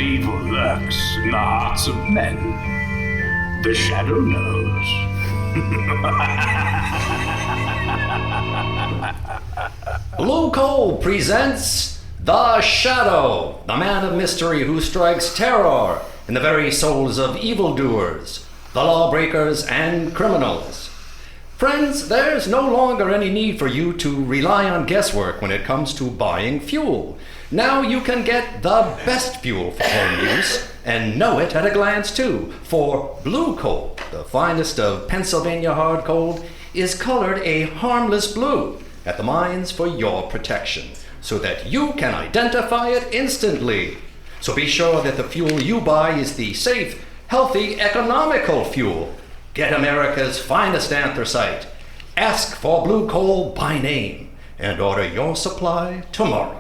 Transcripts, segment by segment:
evil lurks in the hearts of men. The shadow knows. Blue Coal presents The Shadow, the man of mystery who strikes terror in the very souls of evildoers, the lawbreakers and criminals. Friends, there's no longer any need for you to rely on guesswork when it comes to buying fuel. Now you can get the best fuel for home use, and know it at a glance too. For blue coal, the finest of Pennsylvania hard coal, is colored a harmless blue at the mines for your protection, so that you can identify it instantly. So be sure that the fuel you buy is the safe, healthy, economical fuel. Get America's finest anthracite. Ask for blue coal by name and order your supply tomorrow.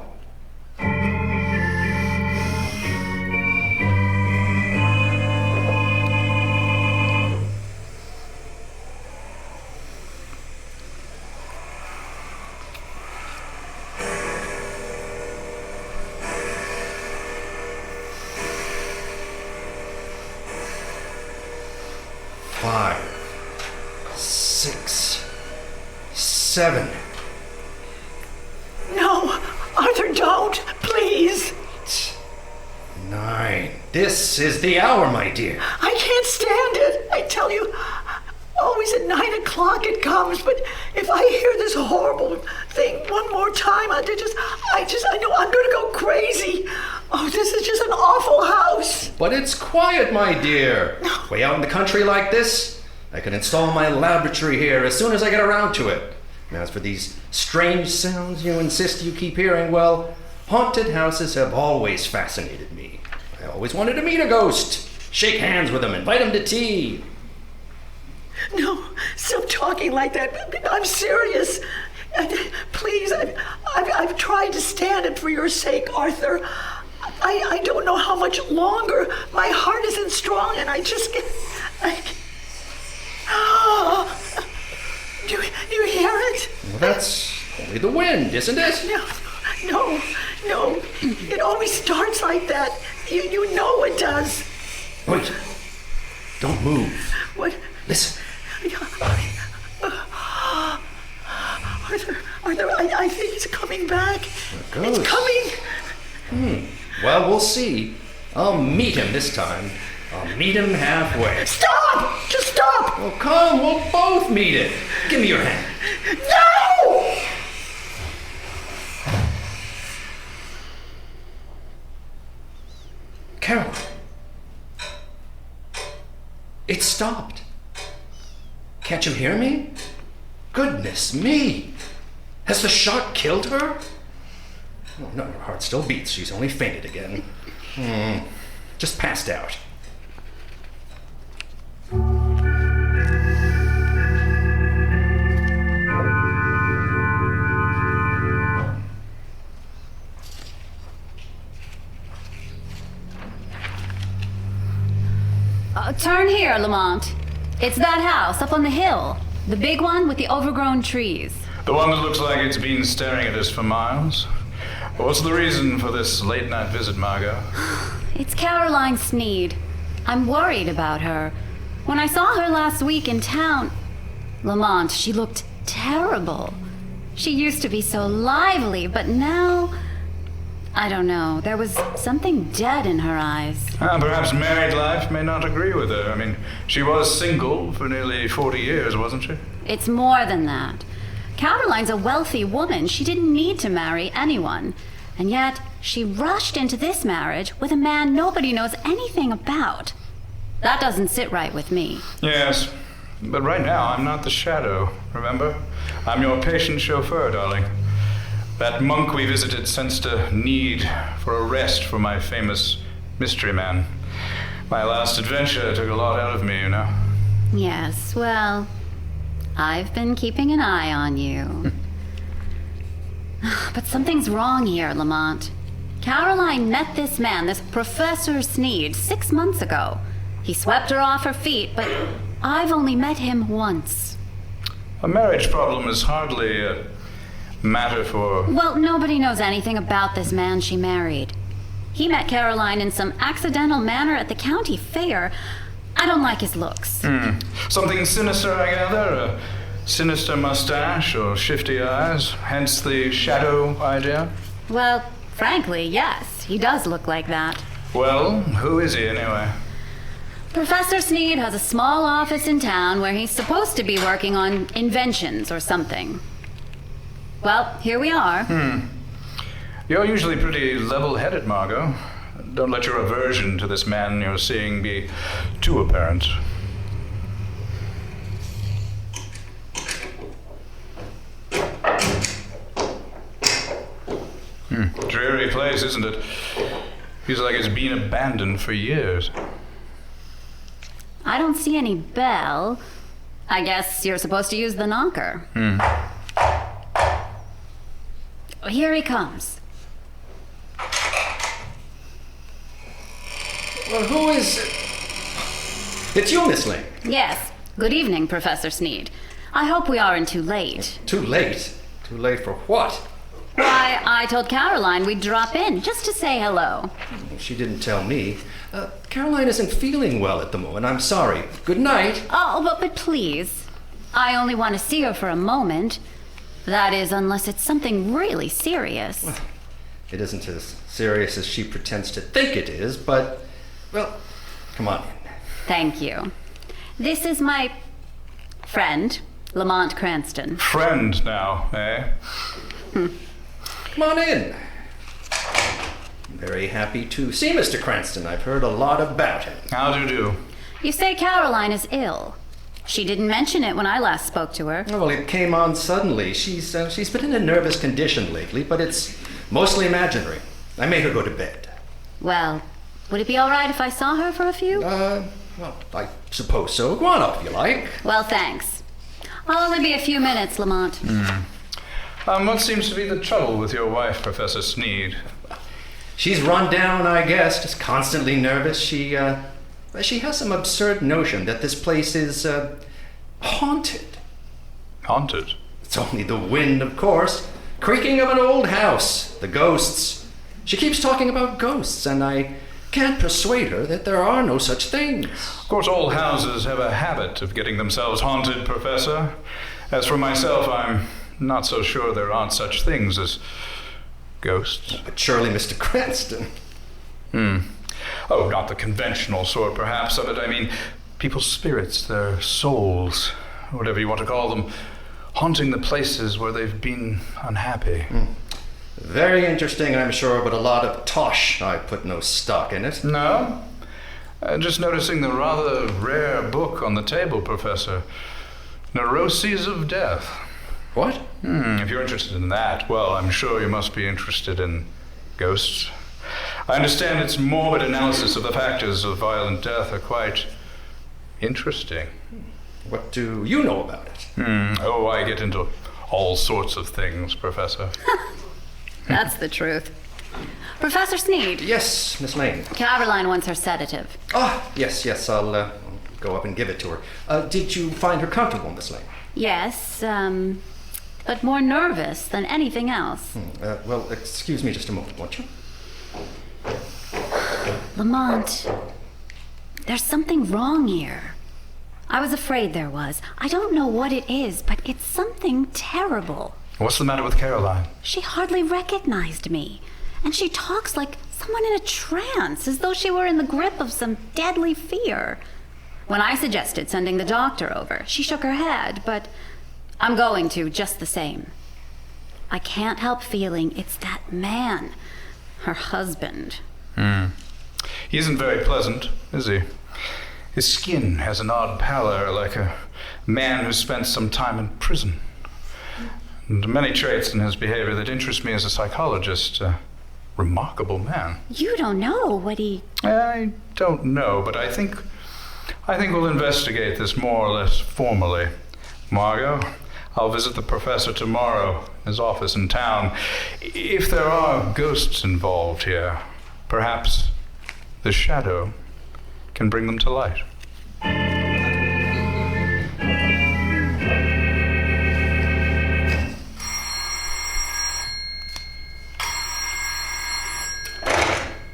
Five, 6, 7. No, Arthur, don't, please. 9. This is the hour, my dear. I can't stand it. I tell you, always at 9 o'clock it comes, but if I hear this horrible thing one more time, I know I'm gonna go crazy. Oh, this is just an awful house. But it's quiet, my dear. Way out in the country like this, I can install my laboratory here as soon as I get around to it. And as for these strange sounds you insist you keep hearing, well, haunted houses have always fascinated me. I always wanted to meet a ghost, shake hands with them, invite them to tea. No, stop talking like that. I'm serious. Please, I've tried to stand it for your sake, Arthur. I don't know how much longer. My heart isn't strong, and I just get... You hear it? Well, that's only the wind, isn't it? No. It always starts like that. You know it does. Wait. Don't move. What? Listen. Arthur, I think it's coming back. It's coming. Well, we'll see. I'll meet him this time. I'll meet him halfway. Stop! Just stop! Well, come, we'll both meet it. Give me your hand. No! Carol. It stopped. Can't you hear me? Goodness me! Has the shot killed her? Oh, no, her heart still beats. She's only fainted again. Just passed out. Turn here, Lamont. It's that house up on the hill. The big one with the overgrown trees. The one that looks like it's been staring at us for miles? What's the reason for this late-night visit, Margo? It's Caroline Snead. I'm worried about her. When I saw her last week in town... Lamont, she looked terrible. She used to be so lively, but now... I don't know. There was something dead in her eyes. Perhaps married life may not agree with her. I mean, she was single for nearly 40 years, wasn't she? It's more than that. Caroline's a wealthy woman. She didn't need to marry anyone. And yet, she rushed into this marriage with a man nobody knows anything about. That doesn't sit right with me. Yes, but right now I'm not the shadow, remember? I'm your patient chauffeur, darling. That monk we visited sensed a need for a rest from my famous mystery man. My last adventure took a lot out of me, you know. Yes, well, I've been keeping an eye on you. But something's wrong here, Lamont. Caroline met this man, this Professor Snead, 6 months ago. He swept her off her feet, but I've only met him once. A marriage problem is hardly a matter for... Well, nobody knows anything about this man she married. He met Caroline in some accidental manner at the county fair. I don't like his looks. Something sinister, I gather? A sinister mustache or shifty eyes? Hence the shadow idea? Well, frankly, yes. He does look like that. Well, who is he anyway? Professor Snead has a small office in town where he's supposed to be working on inventions or something. Well, here we are. You're usually pretty level-headed, Margo. Don't let your aversion to this man you're seeing be too apparent. Dreary place, isn't it? Feels like it's been abandoned for years. I don't see any bell. I guess you're supposed to use the knocker. Here he comes. Well, who is it? It's you, Miss Lane. Yes. Good evening, Professor Snead. I hope we aren't too late. Too late? Too late for what? Why, I told Caroline we'd drop in just to say hello. She didn't tell me. Caroline isn't feeling well at the moment. I'm sorry. Good night. Oh, but please. I only want to see her for a moment. That is, unless it's something really serious. Well, it isn't as serious as she pretends to think it is, but, well, come on in. Thank you. This is my friend, Lamont Cranston. Friend now, eh? Come on in. I'm very happy to see Mr. Cranston. I've heard a lot about him. How do you do? You say Caroline is ill. She didn't mention it when I last spoke to her. Oh, well, it came on suddenly. She's been in a nervous condition lately, but it's mostly imaginary. I made her go to bed. Well, would it be all right if I saw her for a few? Well, I suppose so. Go on up if you like. Well, thanks. I'll only be a few minutes, Lamont. What seems to be the trouble with your wife, Professor Snead? She's run down, I guess, just constantly nervous. She has some absurd notion that this place is, haunted. Haunted? It's only the wind, of course. Creaking of an old house. The ghosts. She keeps talking about ghosts, and I can't persuade her that there are no such things. Of course, all houses have a habit of getting themselves haunted, Professor. As for myself, I'm not so sure there aren't such things as ghosts. But surely, Mr. Cranston. Oh, not the conventional sort, perhaps, of it. I mean, people's spirits, their souls, whatever you want to call them, haunting the places where they've been unhappy. Very interesting, I'm sure, but a lot of tosh. I put no stock in it. No? Just noticing the rather rare book on the table, Professor. Neuroses of Death. What? If you're interested in that, well, I'm sure you must be interested in ghosts. I understand its morbid analysis of the factors of violent death are quite interesting. What do you know about it? Oh, I get into all sorts of things, Professor. That's the truth. Professor Snead. Yes, Miss Lane. Caroline wants her sedative. Yes, I'll go up and give it to her. Did you find her comfortable, Miss Lane? Yes, but more nervous than anything else. Well, excuse me just a moment, won't you? Lamont, there's something wrong here. I was afraid there was. I don't know what it is, but it's something terrible. What's the matter with Caroline? She hardly recognized me, and she talks like someone in a trance, as though she were in the grip of some deadly fear. When I suggested sending the doctor over, she shook her head, but I'm going to just the same. I can't help feeling it's that man, her husband. He isn't very pleasant, is he? His skin has an odd pallor, like a man who spent some time in prison. And many traits in his behavior that interest me as a psychologist. A remarkable man. You don't know what he... I don't know, but I think we'll investigate this more or less formally. Margo, I'll visit the professor tomorrow in his office in town. If there are ghosts involved here, perhaps the shadow can bring them to light.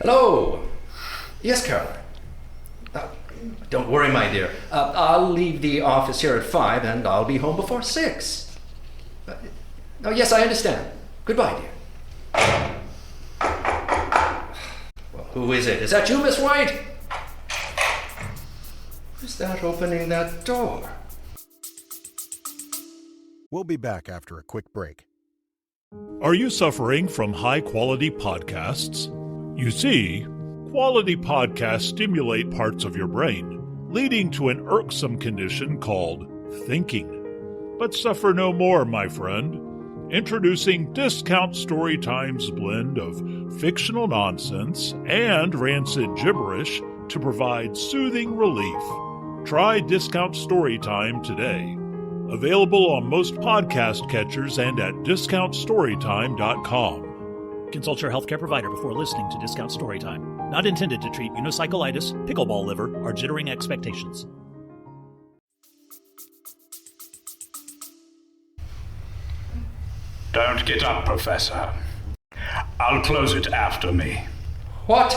Hello. Yes, Caroline. Don't worry, my dear. I'll leave the office here at 5, and I'll be home before 6. Oh, yes, I understand. Goodbye, dear. Well, who is it? Is that you, Miss White? Who's that opening that door? We'll be back after a quick break. Are you suffering from high-quality podcasts? You see, quality podcasts stimulate parts of your brain, leading to an irksome condition called thinking. But suffer no more, my friend. Introducing Discount Storytime's blend of fictional nonsense and rancid gibberish to provide soothing relief. Try Discount Storytime today. Available on most podcast catchers and at discountstorytime.com. Consult your healthcare provider before listening to Discount Storytime. Not intended to treat unicyclitis, pickleball liver, or jittering expectations. Don't get up, Professor. I'll close it after me. What?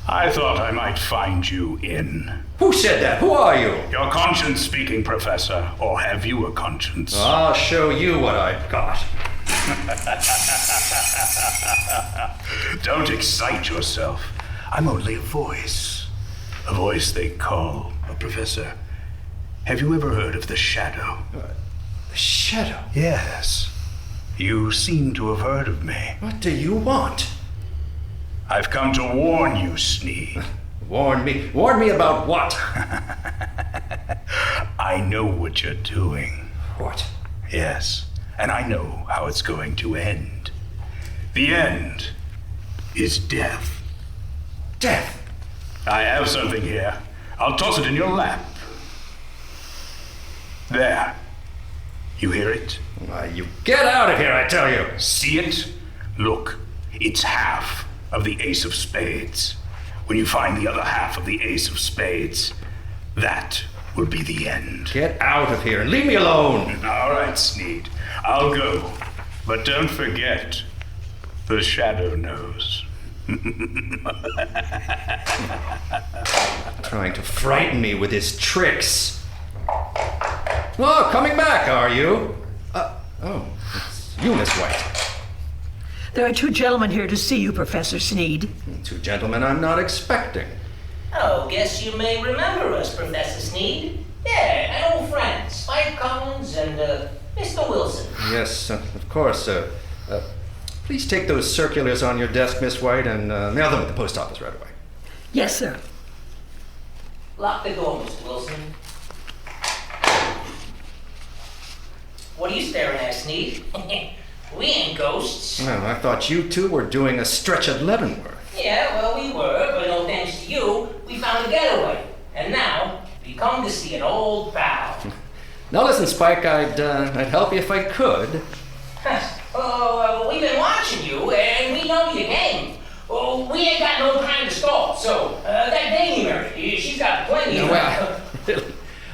I thought I might find you in. Who said that? Who are you? Your conscience speaking, Professor. Or have you a conscience? I'll show you what I've got. Don't excite yourself. I'm only a voice. A voice they call a professor. Have you ever heard of the Shadow? The Shadow? Yes. You seem to have heard of me. What do you want? I've come to warn you, Snead. Warn me? Warn me about what? I know what you're doing. What? Yes, and I know how it's going to end. The end is death. Death? I have something here. I'll toss it in your lap. There. You hear it? You get out of here, I tell you. See it? Look, it's half of the ace of spades. When you find the other half of the ace of spades, that will be the end. Get out of here and leave me alone. All right, Snead. I'll go. But don't forget, the Shadow knows. Trying to frighten me with his tricks. Oh, coming back, are you? It's you, Miss White. There are 2 gentlemen here to see you, Professor Snead. 2 gentlemen I'm not expecting. Oh, guess you may remember us, Professor Snead. Yeah, an old friend, Spike Collins and, Mr. Wilson. Yes, of course, sir. Please take those circulars on your desk, Miss White, and mail them at the post office right away. Yes, sir. Lock the door, Mr. Wilson. What are you staring at, Snead? We ain't ghosts. Well, I thought you 2 were doing a stretch at Leavenworth. Yeah, well, we were, but no thanks to you, we found a getaway. And now, we come to see an old pal. Now listen, Spike, I'd help you if I could. We've been watching you, and we know you game. We ain't got no time to stall, so that dame you married, she's got plenty of... Well, really,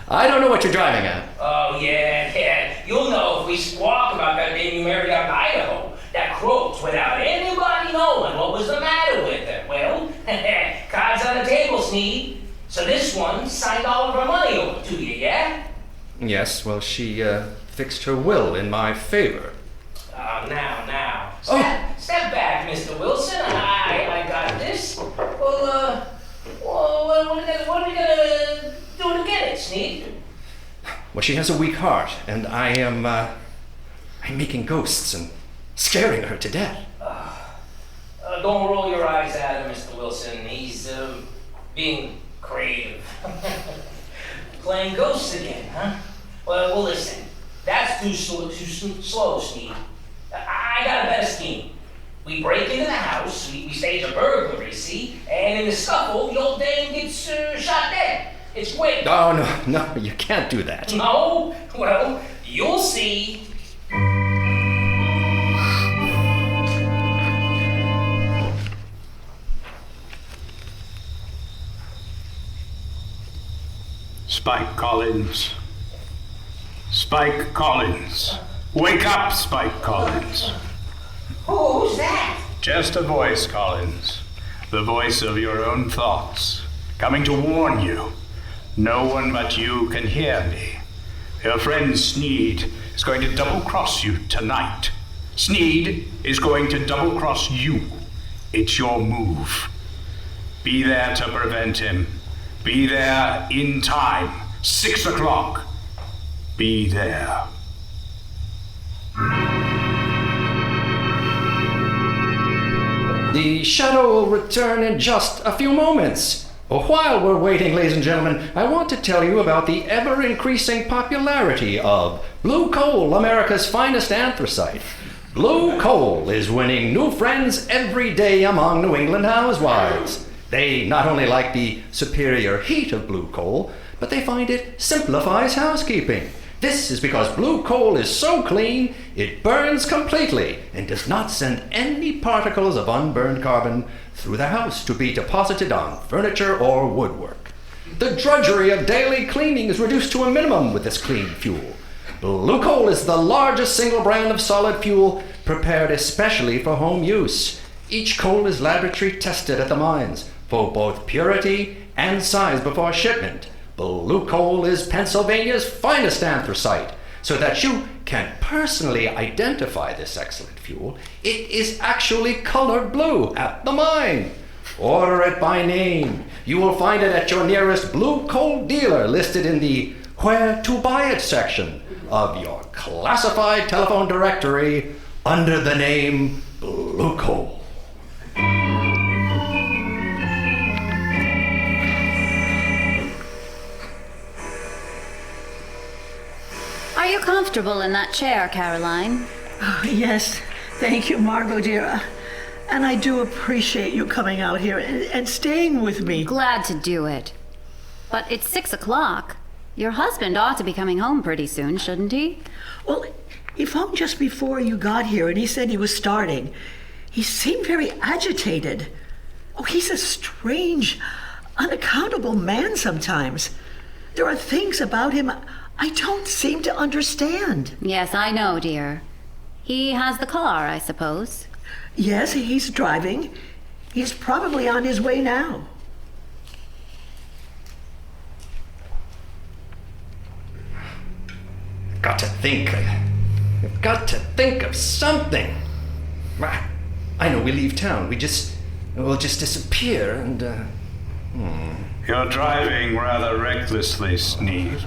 I don't know what you're driving at. Oh, yeah. You'll know if we squawk about that dame you married out in Idaho. That croaked without anybody knowing what was the matter with her. Well, cards on the table, Snead. So this one signed all of her money over to you, yeah? Yes, well, she fixed her will in my favor. Now. Step back, Mr. Wilson. I got this. Well, what are we gonna do to get it, Snead? Well, she has a weak heart, and I'm making ghosts and scaring her to death. Don't roll your eyes at him, Mr. Wilson. He's, being creative. Playing ghosts again, huh? Well, listen. That's too slow, Snead. I got a better scheme. We break into the house, we stage a burglary, see? And in the scuffle, the old dame gets shot dead. It's quick. Oh, no, you can't do that. No? Well, you'll see. Spike Collins. Spike Collins. Wake up, Spike Collins. Who's that? Just a voice, Collins. The voice of your own thoughts, coming to warn you. No one but you can hear me. Your friend Snead is going to double-cross you tonight. Snead is going to double-cross you. It's your move. Be there to prevent him. Be there in time. 6 o'clock. Be there. The shadow will return in just a few moments. While we're waiting, ladies and gentlemen, I want to tell you about the ever-increasing popularity of Blue Coal, America's finest anthracite. Blue Coal is winning new friends every day among New England housewives. They not only like the superior heat of blue coal, but they find it simplifies housekeeping. This is because blue coal is so clean, it burns completely and does not send any particles of unburned carbon through the house to be deposited on furniture or woodwork. The drudgery of daily cleaning is reduced to a minimum with this clean fuel. Blue coal is the largest single brand of solid fuel prepared especially for home use. Each coal is laboratory tested at the mines for both purity and size before shipment. Blue coal is Pennsylvania's finest anthracite, so that you can personally identify this excellent fuel. It is actually colored blue at the mine. Order it by name. You will find it at your nearest blue coal dealer listed in the Where to Buy It section of your classified telephone directory under the name Blue Coal. Are you comfortable in that chair, Caroline? Oh, yes, thank you, Margo, dear. And I do appreciate you coming out here and staying with me. Glad to do it. But it's 6 o'clock. Your husband ought to be coming home pretty soon, shouldn't he? Well, he phoned just before you got here, and he said he was starting. He seemed very agitated. Oh, he's a strange, unaccountable man sometimes. There are things about him I don't seem to understand. Yes, I know, dear. He has the car, I suppose. Yes, he's driving. He's probably on his way now. I've got to think of something. I know we leave town. We'll just disappear and, You're driving rather recklessly, Snead.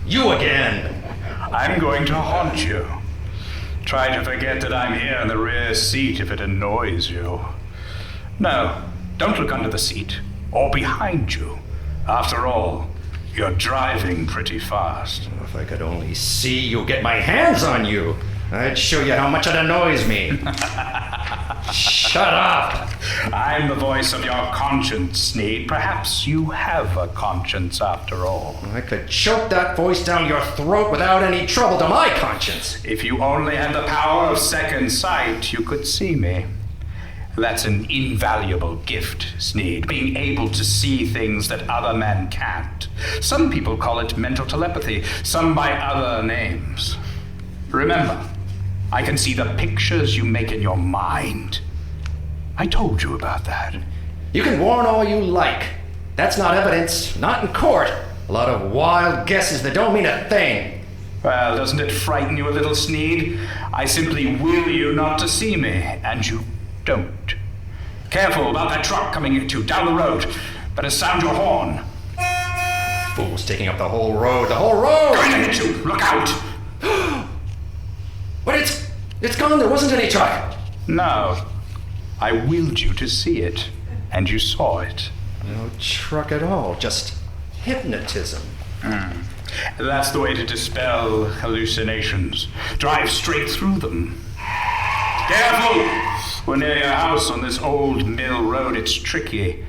You again! I'm going to haunt you. Try to forget that I'm here in the rear seat if it annoys you. No, don't look under the seat or behind you. After all, you're driving pretty fast. If I could only see you get my hands on you, I'd show you how much it annoys me. Shut up! I'm the voice of your conscience, Snead. Perhaps you have a conscience after all. I could choke that voice down your throat without any trouble to my conscience. If you only had the power of second sight, you could see me. That's an invaluable gift, Snead, being able to see things that other men can't. Some people call it mental telepathy, some by other names. Remember, I can see the pictures you make in your mind. I told you about that. You can warn all you like. That's not evidence, not in court. A lot of wild guesses that don't mean a thing. Well, doesn't it frighten you a little, Snead? I simply will you not to see me, and you don't. Careful about that truck coming at you down the road. Better sound your horn. Fool's taking up the whole road, Going to hit you, look out! But it's gone, there wasn't any truck. No, I willed you to see it, and you saw it. No truck at all, just hypnotism. That's the way to dispel hallucinations. Drive straight through them. Careful! We're near your house on this old mill road. It's tricky.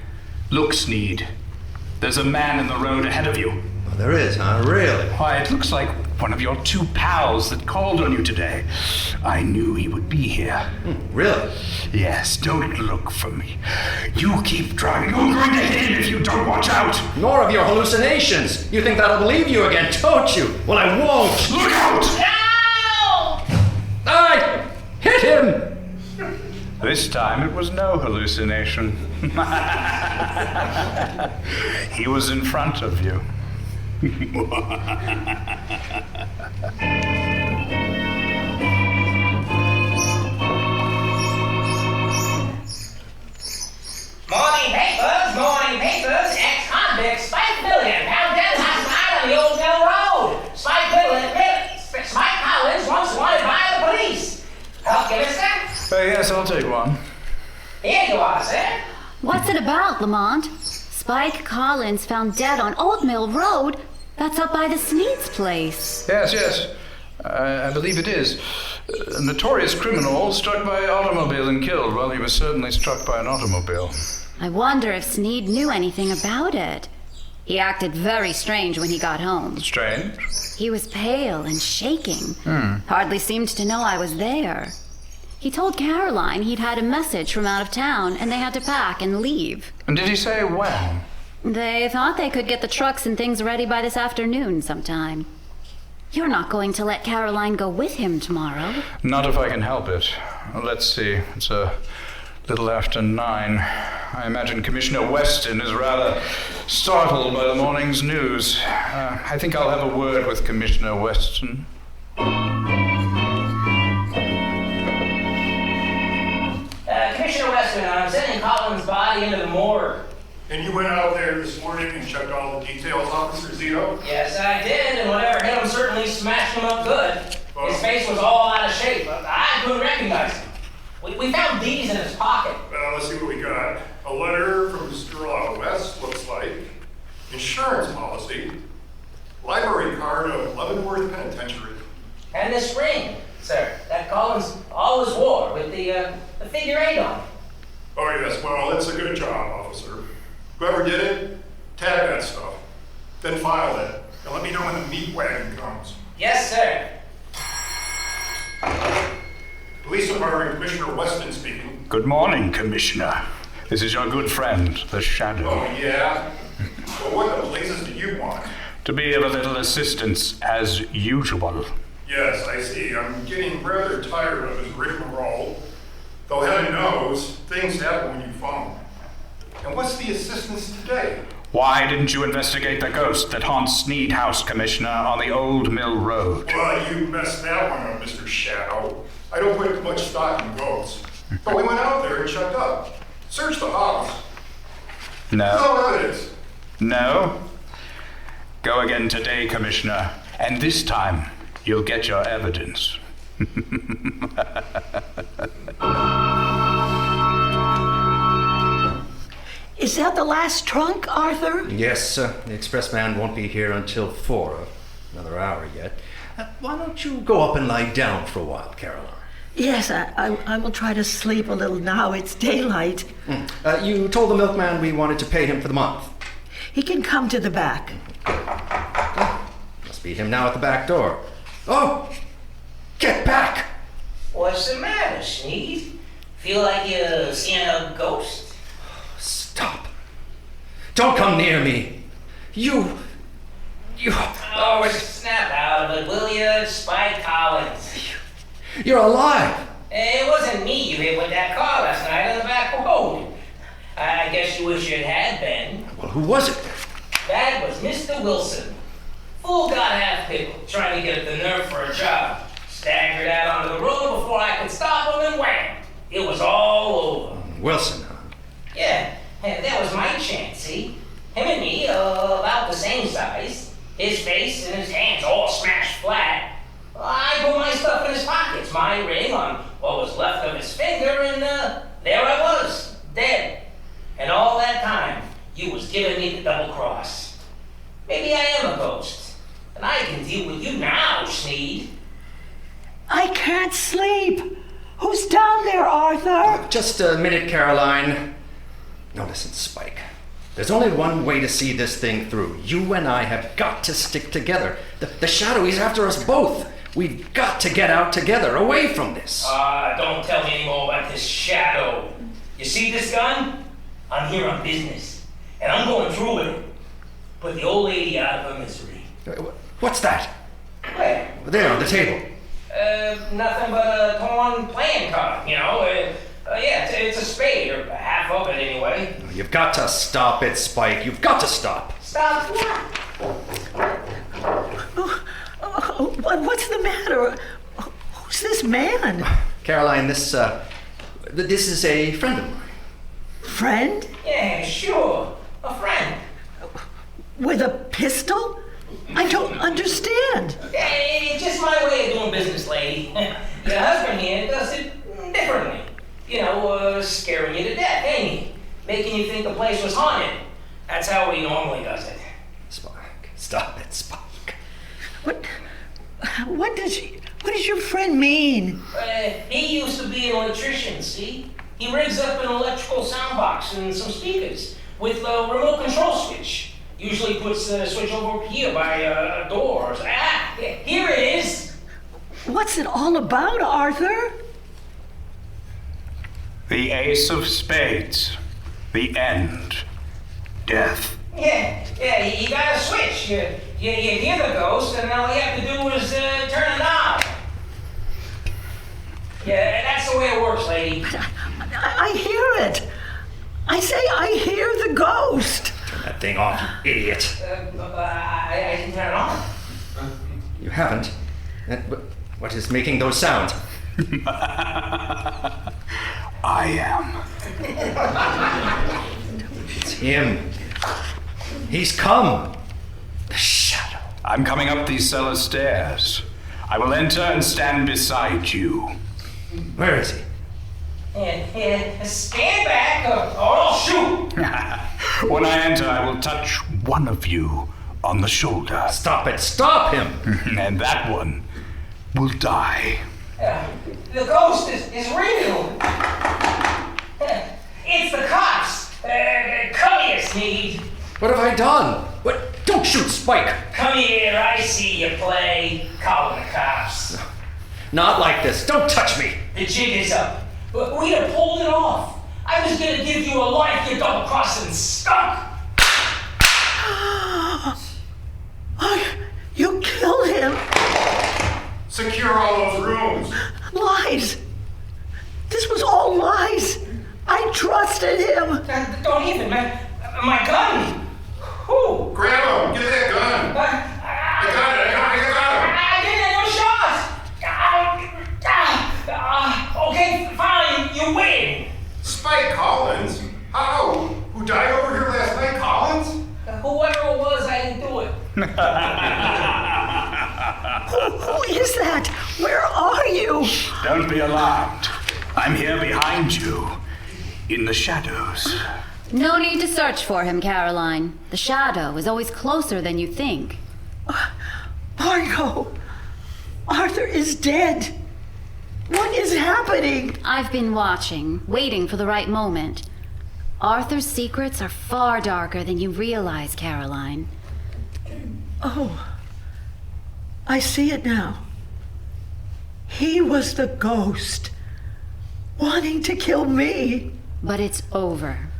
Look, Snead. There's a man in the road ahead of you. Oh, there is, huh? Really? Why, it looks like one of your two pals that called on you today. I knew he would be here. Really? Yes, don't look for me. You keep driving. You're going to hit him if you don't watch out. More of your hallucinations. You think that'll believe you again, don't you? Well, I won't. Look out! I hit him! This time it was no hallucination. He was in front of you. Morning papers, ex-convict Spike Milligan found dead last night on the Old Mill Road. Spike Collins once wanted by the police. Help give us that? Yes, I'll take one. Here you are, sir. What's it about, Lamont? Spike Collins found dead on Old Mill Road? That's up by the Snead's place. Yes. I believe it is. A notorious criminal struck by an automobile and killed. Well, he was certainly struck by an automobile. I wonder if Snead knew anything about it. He acted very strange when he got home. Strange? He was pale and shaking. Hardly seemed to know I was there. He told Caroline he'd had a message from out of town and they had to pack and leave. And did he say when? They thought they could get the trucks and things ready by this afternoon sometime. You're not going to let Caroline go with him tomorrow? Not if I can help it. Let's see. It's a little after 9. I imagine Commissioner Weston is rather startled by the morning's news. I think I'll have a word with Commissioner Weston. Commissioner Weston, I'm sending Collins' body into the morgue. And you went out there this morning and checked all the details, Officer Zito? Yes, I did, and whatever hit him certainly smashed him up good. His face was all out of shape. I couldn't recognize him. We found these in his pocket. Well, let's see what we got. A letter from Mr. West, looks like. Insurance policy. Library card of Leavenworth Penitentiary. And this ring, sir, that Collins always wore with the figure 8 on it. Oh, yes, well, that's a good job, officer. Whoever did it, tag that stuff. Then file it. And let me know when the meat wagon comes. Yes, sir. Police Department, Commissioner Weston speaking. Good morning, Commissioner. This is your good friend, the Shadow. Oh, yeah? Well, what the blazes do you want? To be of a little assistance, as usual. Yes, I see. I'm getting rather tired of his rigmarole. Though heaven knows, things happen when you phone. And what's the assistance today? Why didn't you investigate the ghost that haunts Snead House, Commissioner, on the Old Mill Road? Well, you messed that one up, Mr. Shadow. I don't put much stock in ghosts. But we went out there and checked up. Searched the house. No. No evidence. No? Go again today, Commissioner, and this time you'll get your evidence. Is that the last trunk, Arthur? Yes, the expressman won't be here until 4, another hour yet. Why don't you go up and lie down for a while, Caroline? Yes, I will try to sleep a little now. It's daylight. You told the milkman we wanted to pay him for the month. He can come to the back. Must be him now at the back door. Oh! Get back! What's the matter, Snead? Feel like you're seeing a ghost? Stop. Don't come near me. You... Oh, snap out of it, will you? Spike Collins. You're alive. It wasn't me you hit with that car last night on the back road. I guess you wish it had been. Well, who was it? That was Mr. Wilson. Fool got half pickle, trying to get the nerve for a job. Staggered out onto the road before I could stop him, and wham! It was all over. Wilson, huh? Yeah, that was my chance, see? Him and me, about the same size. His face and his hands all smashed flat. I put my stuff in his pockets, my ring on what was left of his finger, and there I was, dead. And all that time, you was giving me the double cross. Maybe I am a ghost, and I can deal with you now, Snead. I can't sleep. Who's down there, Arthur? Just a minute, Caroline. Now listen, Spike. There's only one way to see this thing through. You and I have got to stick together. The Shadow, he's after us both. We've got to get out together, away from this. Don't tell me any more about this Shadow. You see this gun? I'm here on business, and I'm going through with it. Put the old lady out of her misery. What's that? Where? There, on the table. Nothing but a torn playing card, you know. Yeah, it's a spade, or half of it anyway. You've got to stop it, Spike. You've got to stop. Stop what? What's the matter? Who's this man? Caroline, this is a friend of mine. Friend? Yeah, sure. A friend. With a pistol? I don't understand. Yeah, it's just my way of doing business, lady. Your husband here does it differently. Scaring you to death, ain't he? Making you think the place was haunted. That's how he normally does it. Spike, stop it, Spike. What does your friend mean? He used to be an electrician, see? He rigs up an electrical sound box and some speakers with a remote control switch. Usually puts the switch over here by a door. Here it is. What's it all about, Arthur? The ace of spades. The end. Death. Yeah, you got a switch. You hear the ghost, and all you have to do is turn it on. Yeah, that's the way it works, lady. I hear it. I say I hear the ghost. Turn that thing off, you idiot. I can turn it on. You haven't. What is making those sounds? I am. It's him. He's come. The shadow. I'm coming up these cellar stairs. I will enter and stand beside you. Where is he? Yeah, stand back or I'll shoot. When I enter, I will touch one of you on the shoulder. Stop it. Stop him. And that one will die. The ghost is real. It's the cops. Come here, Snead. What have I done? What? Don't shoot, Spike. Come here, I see you play. Calling the cops. Not like this. Don't touch me. The jig is up. We'd have pulled it off. I was gonna give you a life, you double-crossing skunk. You killed him. Secure all those rooms. Lies. This was all lies. I trusted him. Don't even, man. My gun. Who? Grab him. Get that gun. I got it. I didn't have no shot. Okay, fine. You win. Spike Collins? How? Who died over here last night? Collins? Whoever it was, I didn't do it. Who is that? Where are you? Don't be alarmed. I'm here behind you, in the shadows. No need to search for him, Caroline. The shadow is always closer than you think. Margo, Arthur is dead. What is happening? I've been watching, waiting for the right moment. Arthur's secrets are far darker than you realize, Caroline. Oh, I see it now. He was the ghost, wanting to kill me. But it's over.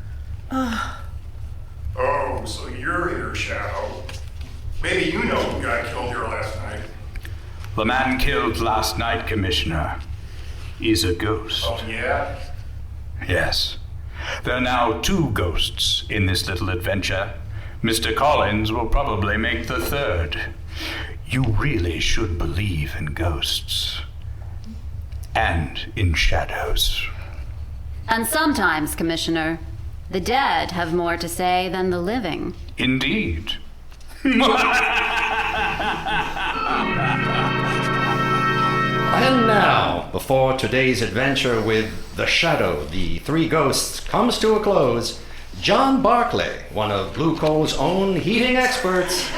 Oh, so you're here, Shadow. Maybe you know who got killed here last night. The man killed last night, Commissioner, is a ghost. Oh, yeah? Yes. There are now 2 ghosts in this little adventure. Mr. Collins will probably make the 3rd. You really should believe in ghosts. And in shadows. And sometimes, Commissioner, the dead have more to say than the living. Indeed. And now, before today's adventure with the Shadow, the 3 Ghosts, comes to a close, John Barclay, one of Blue Coal's own heating experts,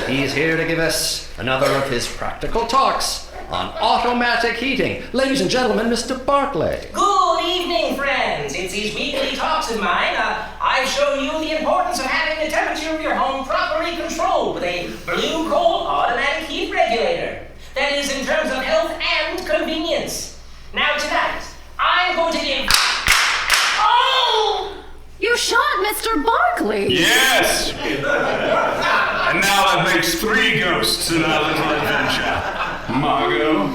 he's here to give us another of his practical talks on automatic heating. Ladies and gentlemen, Mr. Barclay. Good evening, friends. It's these weekly talks of mine. I've shown you the importance of having the temperature of your home properly controlled with a Blue Coal automatic heat regulator. That is in terms of health and convenience. Now tonight, I'm going to give... Oh! You shot Mr. Barclay! Yes! And now that makes 3 ghosts in our little adventure. Margo.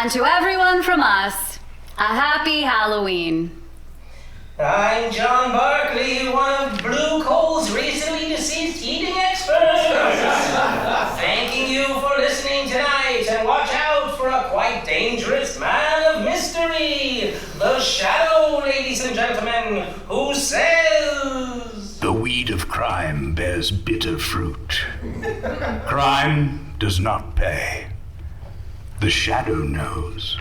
And to everyone from us, a happy Halloween. I'm John Barclay, one of Blue Coal's recently deceased eating experts. Thanking you for listening tonight, and watch out for a quite dangerous man of mystery, the Shadow, ladies and gentlemen, who says... The weed of crime bears bitter fruit. Crime does not pay. The Shadow knows.